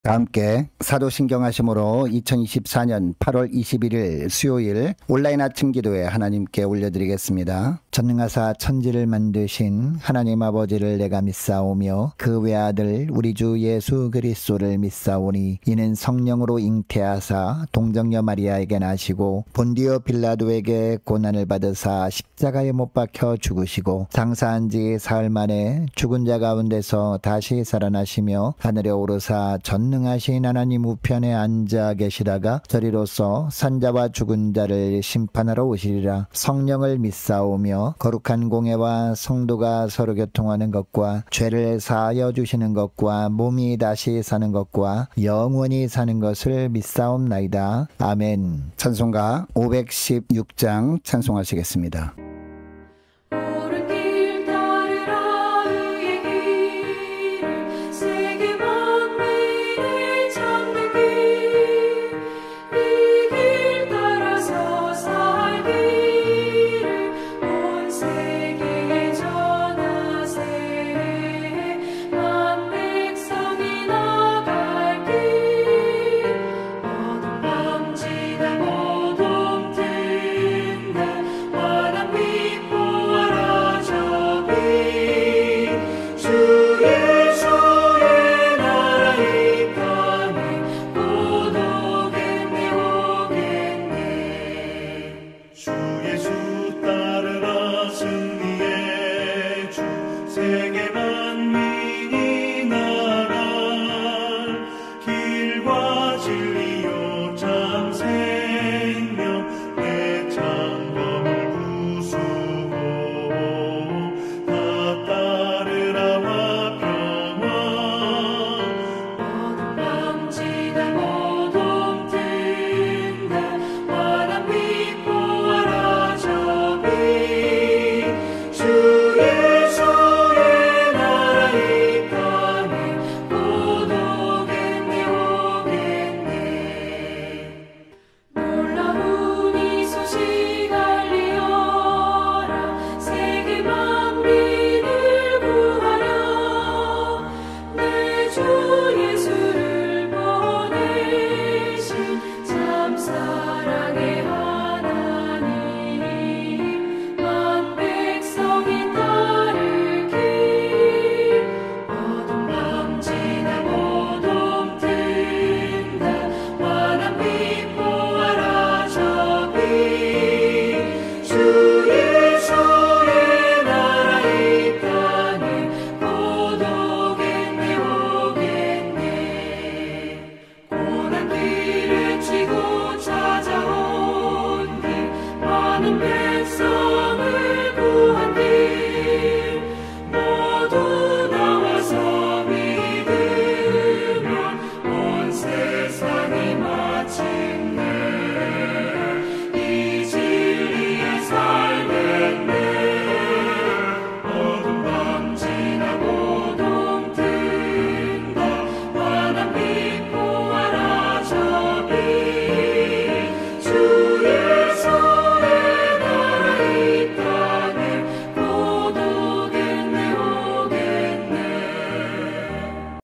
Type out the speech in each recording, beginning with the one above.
다 함께 사도신경 하심으로 2024년 8월 21일 수요일 온라인 아침 기도에 하나님께 올려드리겠습니다. 전능하사 천지를 만드신 하나님 아버지를 내가 믿사오며 그 외아들 우리 주 예수 그리스도를 믿사오니 이는 성령으로 잉태하사 동정녀 마리아에게 나시고 본디오 빌라도에게 고난을 받으사 십자가에 못 박혀 죽으시고 장사한 지 사흘 만에 죽은 자 가운데서 다시 살아나시며 하늘에 오르사 전능하신 하나님 우편에 앉아 계시다가 저리로서 산자와 죽은 자를 심판하러 오시리라. 성령을 믿사오며 거룩한 공예와 성도가 서로 교통하는 것과 죄를 사하여 주시는 것과 몸이 다시 사는 것과 영원히 사는 것을 믿사옵나이다. 아멘. 찬송가 516장 찬송하시겠습니다.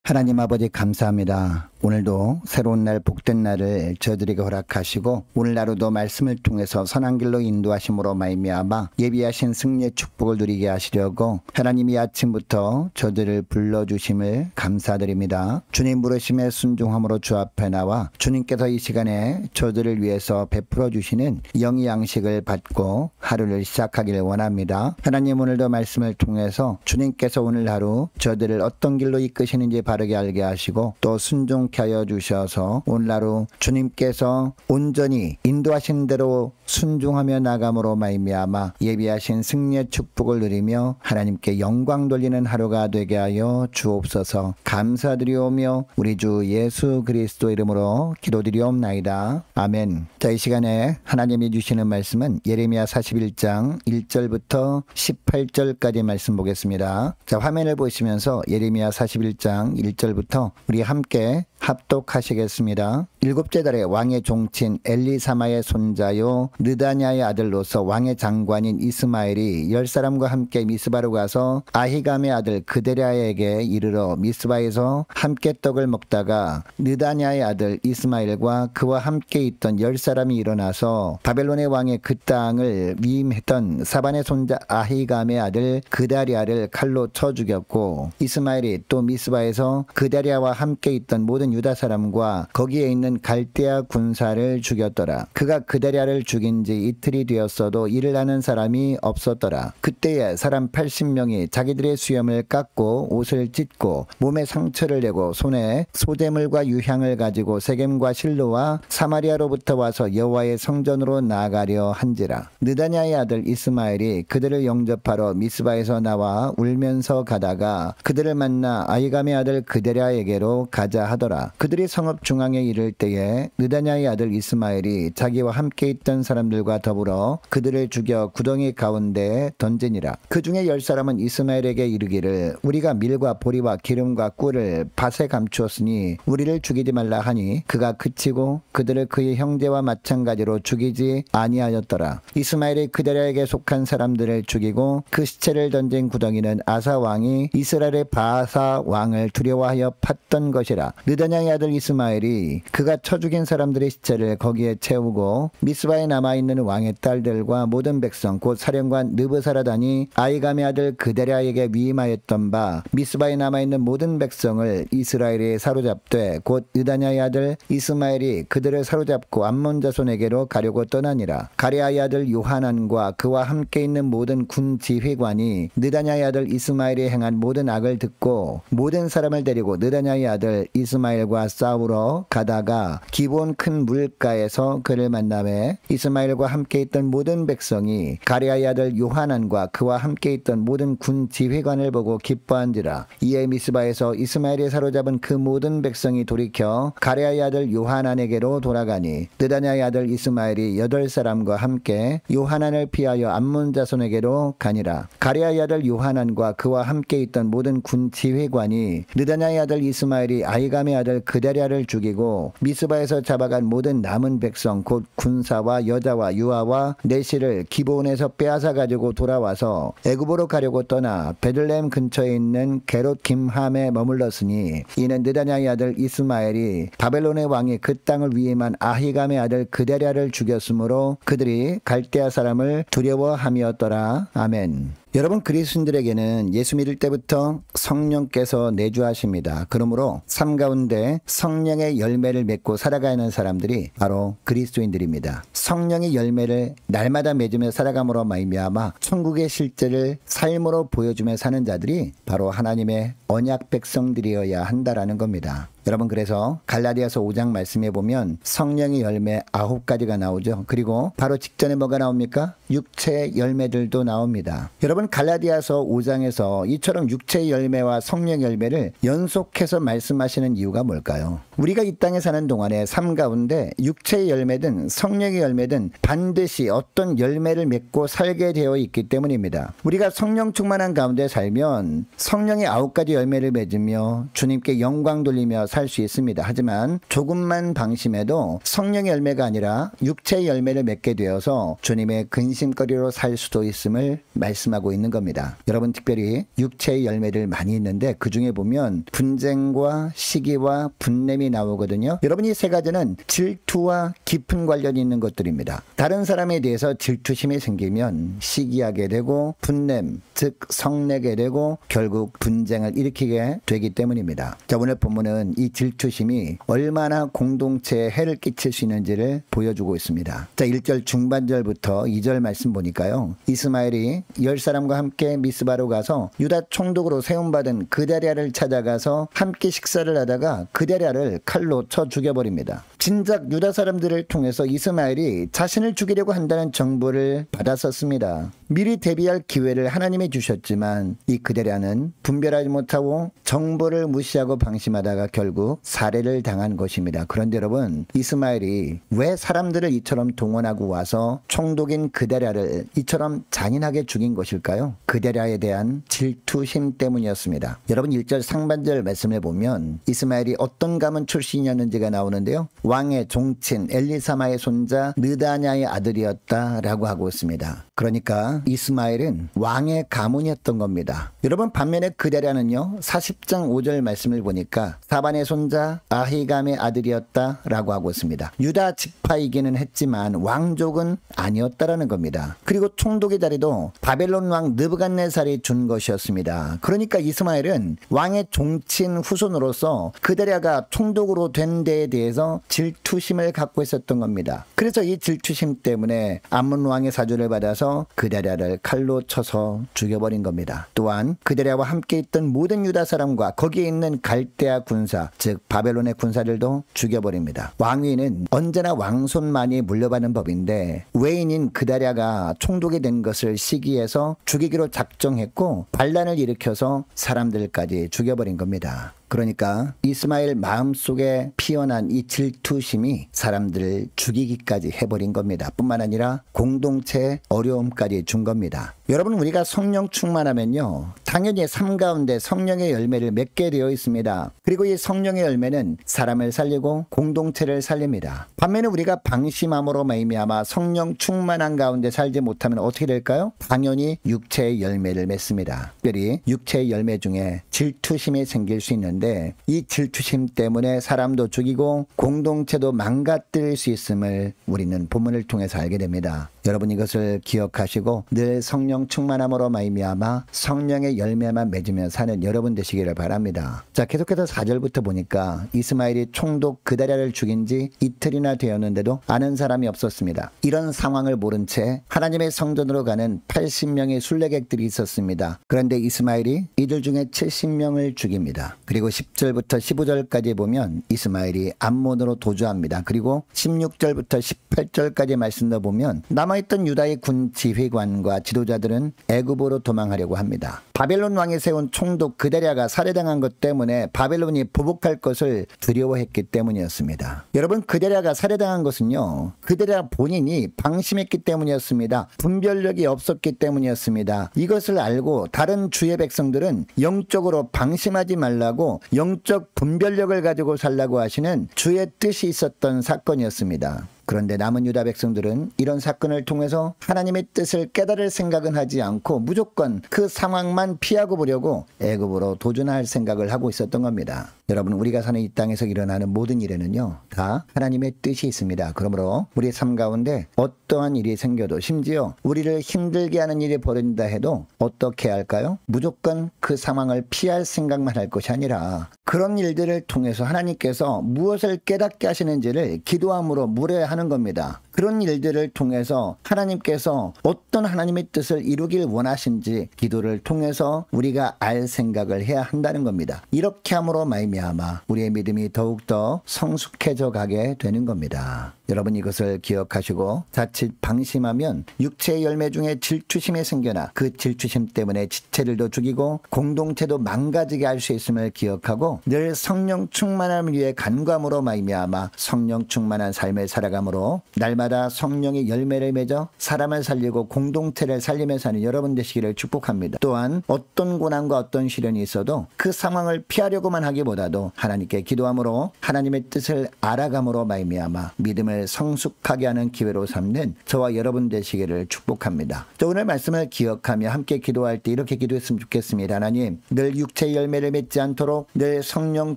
하나님 아버지 감사합니다. 오늘도 새로운 날 복된 날을 저희들에게 허락하시고 오늘 하루도 말씀을 통해서 선한 길로 인도하심으로 말미암아 예비하신 승리의 축복을 누리게 하시려고 하나님이 아침부터 저희들을 불러주심을 감사드립니다. 주님 부르심에 순종함으로 주 앞에 나와 주님께서 이 시간에 저희들을 위해서 베풀어 주시는 영의 양식을 받고 하루를 시작하기를 원합니다. 하나님 오늘도 말씀을 통해서 주님께서 오늘 하루 저희들을 어떤 길로 이끄시는지 바르게 알게 하시고 또 순종케 하여 주셔서 오늘 하루 주님께서 온전히 인도하신 대로 순종하며 나감으로 말미암아 예비하신 승리의 축복을 누리며 하나님께 영광 돌리는 하루가 되게 하여 주옵소서. 감사드리오며 우리 주 예수 그리스도 이름으로 기도드리옵나이다. 아멘. 자, 이 시간에 하나님이 주시는 말씀은 예레미야 41장 1절부터 18절까지 말씀 보겠습니다. 자, 화면을 보시면서 예레미야 41장 1절부터 우리 함께 합독하시겠습니다. 일곱째 달에 왕의 종친 엘리사마의 손자요 느다냐의 아들로서 왕의 장관인 이스마엘이 10사람과 함께 미스바로 가서 아히감의 아들 그데랴에게 이르러 미스바에서 함께 떡을 먹다가 느다냐의 아들 이스마엘과 그와 함께 있던 10사람이 일어나서 바벨론의 왕의 그 땅을 위임했던 사반의 손자 아히감의 아들 그다랴를 칼로 쳐 죽였고 이스마엘이 또 미스바에서 그다랴와 함께 있던 모든 유다 사람과 거기에 있는 갈대아 군사를 죽였더라. 그가 그다랴를 죽인 지 이틀이 되었어도 이를 아는 사람이 없었더라. 그때에 사람 80명이 자기들의 수염을 깎고 옷을 찢고 몸에 상처를 내고 손에 소재물과 유향을 가지고 세겜과 실로와 사마리아로부터 와서 여호와의 성전으로 나아가려 한지라. 느다냐의 아들 이스마엘이 그들을 영접하러 미스바에서 나와 울면서 가다가 그들을 만나 아히감의 아들 그데랴에게로 가자 하더라. 그들이 성읍 중앙에 이를 때에 느다냐의 아들 이스마엘이 자기와 함께 있던 사람들과 더불어 그들을 죽여 구덩이 가운데에 던지니라. 그 중에 10사람은 이스마엘에게 이르기를 우리가 밀과 보리와 기름과 꿀을 밭에 감추었으니 우리를 죽이지 말라 하니 그가 그치고 그들을 그의 형제와 마찬가지로 죽이지 아니하였더라. 이스마엘이 그데랴에게 속한 사람들을 죽이고 그 시체를 던진 구덩이는 아사 왕이 이스라엘의 바사 왕을 두려워하여 팠던 것이라. 느다냐의 아들 이스마엘이 그가 쳐 죽인 사람들의 시체를 거기에 채우고 미스바에 남아있는 왕의 딸들과 모든 백성 곧 사령관 느부사라단이 아히감의 아들 그데랴에게 위임하였던 바 미스바에 남아있는 모든 백성을 이스라엘이 사로잡되 곧 느다냐의 아들 이스마엘이 그들을 사로잡고 암몬 자손에게로 가려고 떠나니라. 가레아의 아들 요하난과 그와 함께 있는 모든 군 지휘관이 느다냐의 아들 이스마엘이 행한 모든 악을 듣고 모든 사람을 데리고 느다냐의 아들 이스마엘과 싸우러 가다가 기브온 큰 물가에서 그를 만나매 이스마엘과 함께 있던 모든 백성이 가레아의 아들 요하난과 그와 함께 있던 모든 군 지휘관을 보고 기뻐한지라. 이에 미스바에서 이스마엘이 사로잡은 그 모든 백성이 돌이켜 가레아의 아들 요하난에게로 돌아가니 느다냐의 아들 이스마엘이 8사람과 함께 요하난을 피하여 암몬 자손에게로 가니라. 가레아의 아들 요하난과 그와 함께 있던 모든 군 지휘관이 느다냐의 아들 이스마엘이 아히감의 아들 그데랴를 죽이고 미스바에서 잡아간 모든 남은 백성 곧 군사와 여자와 유아와 내시를 기브온에서 빼앗아 가지고 돌아와서 애굽으로 가려고 떠나 베들레헴 근처에 있는 게롯 김함에 머물렀으니 이는 느다냐의 아들 이스마엘이 바벨론의 왕이 그 땅을 위임한 아히감의 아들 그데랴를 죽였으므로 그들이 갈대아 사람을 두려워함이었더라. 아멘. 여러분, 그리스도인들에게는 예수 믿을 때부터 성령께서 내주하십니다. 그러므로 삶 가운데 성령의 열매를 맺고 살아가는 사람들이 바로 그리스도인들입니다. 성령의 열매를 날마다 맺으며 살아감으로 말미암아 천국의 실제를 삶으로 보여주며 사는 자들이 바로 하나님의 언약 백성들이어야 한다라는 겁니다. 여러분, 그래서 갈라디아서 5장 말씀해 보면 성령의 열매 9가지가 나오죠. 그리고 바로 직전에 뭐가 나옵니까? 육체의 열매들도 나옵니다. 여러분, 갈라디아서 5장에서 이처럼 육체의 열매와 성령 열매를 연속해서 말씀하시는 이유가 뭘까요? 우리가 이 땅에 사는 동안에 삶 가운데 육체의 열매든 성령의 열매든 반드시 어떤 열매를 맺고 살게 되어 있기 때문입니다. 우리가 성령 충만한 가운데 살면 성령의 9가지 열매를 맺으며 주님께 영광 돌리며 살 수 있습니다. 하지만 조금만 방심해도 성령의 열매가 아니라 육체의 열매를 맺게 되어서 주님의 근심거리로 살 수도 있음을 말씀하고 있는 겁니다. 여러분, 특별히 육체의 열매들 많이 있는데 그 중에 보면 분쟁과 시기와 분냄이 나오거든요. 여러분, 이 세 가지는 질투와 깊은 관련이 있는 것들입니다. 다른 사람에 대해서 질투심이 생기면 시기하게 되고 분냄, 즉 성내게 되고 결국 분쟁을 일으키게 되기 때문입니다. 자, 오늘 본문은 이 질투심이 얼마나 공동체에 해를 끼칠 수 있는지를 보여주고 있습니다. 자, 1절 중반절부터 2절 말씀 보니까요. 이스마엘이 10사람과 함께 미스바로 가서 유다 총독으로 세움받은 그데랴를 찾아가서 함께 식사를 하다가 그데랴를 칼로 쳐 죽여버립니다. 진작 유다 사람들을 통해서 이스마엘이 자신을 죽이려고 한다는 정보를 받았었습니다. 미리 대비할 기회를 하나님이 주셨지만 이 그데랴는 분별하지 못하고 정보를 무시하고 방심하다가 결국 살해를 당한 것입니다. 그런데 여러분, 이스마엘이 왜 사람들을 이처럼 동원하고 와서 총독인 그데랴를 이처럼 잔인하게 죽인 것일까요? 그데랴에 대한 질투심 때문이었습니다. 여러분, 1절 상반절 말씀을 보면 이스마엘이 어떤 가문 출신이었는지가 나오는데요. 왕의 종친 엘리사마의 손자 느다냐의 아들이었다라고 하고 있습니다. 그러니까 이스마엘은 왕의 가문이었던 겁니다. 여러분, 반면에 그데랴는요, 40장 5절 말씀을 보니까 사반의 손자 아히감의 아들이었다라고 하고 있습니다. 유다 지파이기는 했지만 왕족은 아니었다라는 겁니다. 그리고 총독의 자리도 바벨론 왕 느부갓네살이 준 것이었습니다. 그러니까 이스마엘은 왕의 종친 후손으로서 그데랴가 총독으로 된 데에 대해서 질투심을 갖고 있었던 겁니다. 그래서 이 질투심 때문에 암몬 왕의 사주를 받아서 그데랴를 칼로 쳐서 죽여버린 겁니다. 또한 그데랴와 함께 있던 모든 유다 사람과 거기에 있는 갈대아 군사, 즉 바벨론의 군사들도 죽여버립니다. 왕위는 언제나 왕손만이 물려받는 법인데 외인인 그데랴가 총독이 된 것을 시기해서 죽이기로 작정했고 반란을 일으켜서 사람들까지 죽여버린 겁니다. 그러니까 이스마엘 마음속에 피어난 이 질투심이 사람들을 죽이기까지 해버린 겁니다. 뿐만 아니라 공동체에 어려움까지 준 겁니다. 여러분, 우리가 성령 충만하면요, 당연히 삶 가운데 성령의 열매를 맺게 되어 있습니다. 그리고 이 성령의 열매는 사람을 살리고 공동체를 살립니다. 반면에 우리가 방심함으로 말미암아 성령 충만한 가운데 살지 못하면 어떻게 될까요? 당연히 육체의 열매를 맺습니다. 특별히 육체의 열매 중에 질투심이 생길 수 있는데 이 질투심 때문에 사람도 죽이고 공동체도 망가뜨릴 수 있음을 우리는 본문을 통해서 알게 됩니다. 여러분, 이것을 기억하시고 늘 성령 충만함으로 말미암아 성령의 열매만 맺으며 사는 여러분 되시기를 바랍니다. 자, 계속해서 4절부터 보니까 이스마엘이 총독 그데랴를 죽인 지 이틀이나 되었는데도 아는 사람이 없었습니다. 이런 상황을 모른 채 하나님의 성전으로 가는 80명의 순례객들이 있었습니다. 그런데 이스마엘이 이들 중에 70명을 죽입니다. 그리고 10절부터 15절까지 보면 이스마엘이 암몬으로 도주합니다. 그리고 16절부터 18절까지 말씀도 보면 남아있던 유다의 군 지휘관과 지도자들은 애굽으로 도망하려고 합니다. 바벨론 왕이 세운 총독 그데랴가 살해당한 것 때문에 바벨론이 보복할 것을 두려워했기 때문이었습니다. 여러분, 그데랴가 살해당한 것은요, 그데랴 본인이 방심했기 때문이었습니다. 분별력이 없었기 때문이었습니다. 이것을 알고 다른 주의 백성들은 영적으로 방심하지 말라고 영적 분별력을 가지고 살라고 하시는 주의 뜻이 있었던 사건이었습니다. 그런데 남은 유다 백성들은 이런 사건을 통해서 하나님의 뜻을 깨달을 생각은 하지 않고 무조건 그 상황만 피하고 보려고 애굽으로 도전할 생각을 하고 있었던 겁니다. 여러분, 우리가 사는 이 땅에서 일어나는 모든 일에는요, 다 하나님의 뜻이 있습니다. 그러므로 우리의 삶 가운데 어떠한 일이 생겨도, 심지어 우리를 힘들게 하는 일이 벌어진다 해도 어떻게 할까요? 무조건 그 상황을 피할 생각만 할 것이 아니라 그런 일들을 통해서 하나님께서 무엇을 깨닫게 하시는지를 기도함으로 물어야 하는 겁니다. 그런 일들을 통해서 하나님께서 어떤 하나님의 뜻을 이루길 원하신지 기도를 통해서 우리가 알 생각을 해야 한다는 겁니다. 이렇게 함으로 말미암아 우리의 믿음이 더욱더 성숙해져 가게 되는 겁니다. 여러분, 이것을 기억하시고 자칫 방심하면 육체의 열매 중에 질투심이 생겨나 그 질투심 때문에 지체들도 죽이고 공동체도 망가지게 할 수 있음을 기억하고 늘 성령 충만함을 위해 간구함으로 말미암아 성령 충만한 삶을 살아감으로 날마다 성령의 열매를 맺어 사람을 살리고 공동체를 살리며 사는 여러분 되시기를 축복합니다. 또한 어떤 고난과 어떤 시련이 있어도 그 상황을 피하려고만 하기보다도 하나님께 기도함으로 하나님의 뜻을 알아감으로 말미암아 믿음을 성숙하게 하는 기회로 삼는 저와 여러분 되시기를 축복합니다. 오늘 말씀을 기억하며 함께 기도할 때 이렇게 기도했으면 좋겠습니다. 하나님, 늘 육체의 열매를 맺지 않도록 늘 성령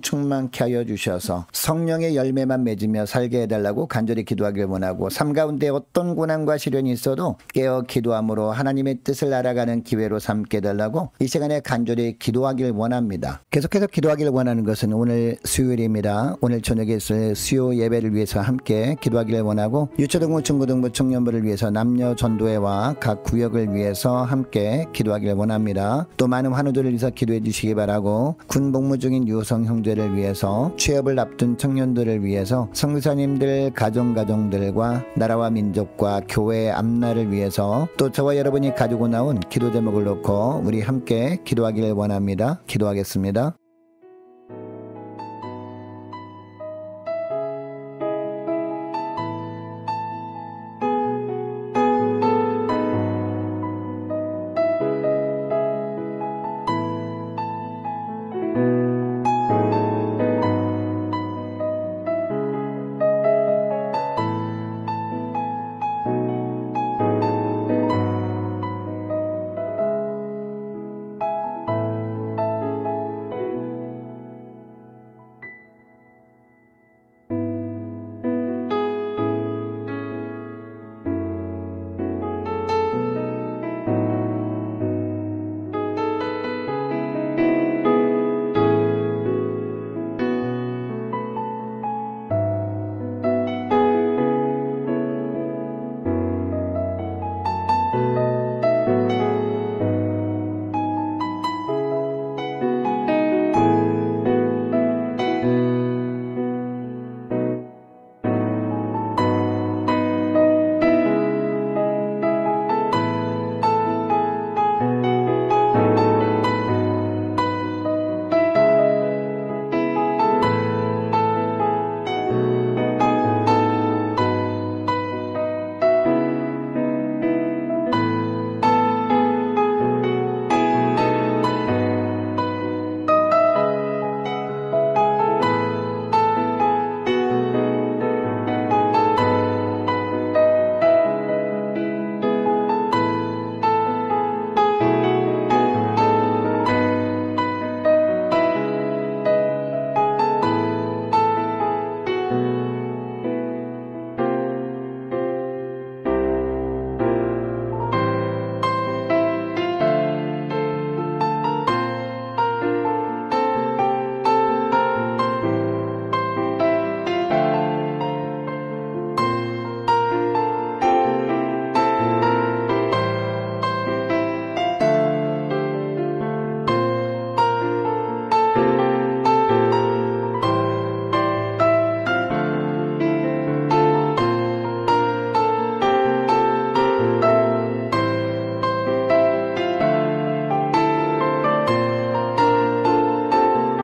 충만케 하여 주셔서 성령의 열매만 맺으며 살게 해달라고 간절히 기도하길 원하고 삶 가운데 어떤 고난과 시련이 있어도 깨어 기도함으로 하나님의 뜻을 알아가는 기회로 삼게 달라고 이 시간에 간절히 기도하길 원합니다. 계속해서 기도하길 원하는 것은 오늘 수요일입니다. 오늘 저녁에 있을 수요 예배를 위해서 함께 기도하기를 원하고 유초등부, 중고등부, 청년부를 위해서 남녀 전도회와 각 구역을 위해서 함께 기도하기를 원합니다. 또 많은 환우들을 위해서 기도해 주시기 바라고 군 복무 중인 유성 형제를 위해서 취업을 앞둔 청년들을 위해서 선교사님들 가정들과 나라와 민족과 교회의 앞날을 위해서 또 저와 여러분이 가지고 나온 기도 제목을 놓고 우리 함께 기도하기를 원합니다. 기도하겠습니다.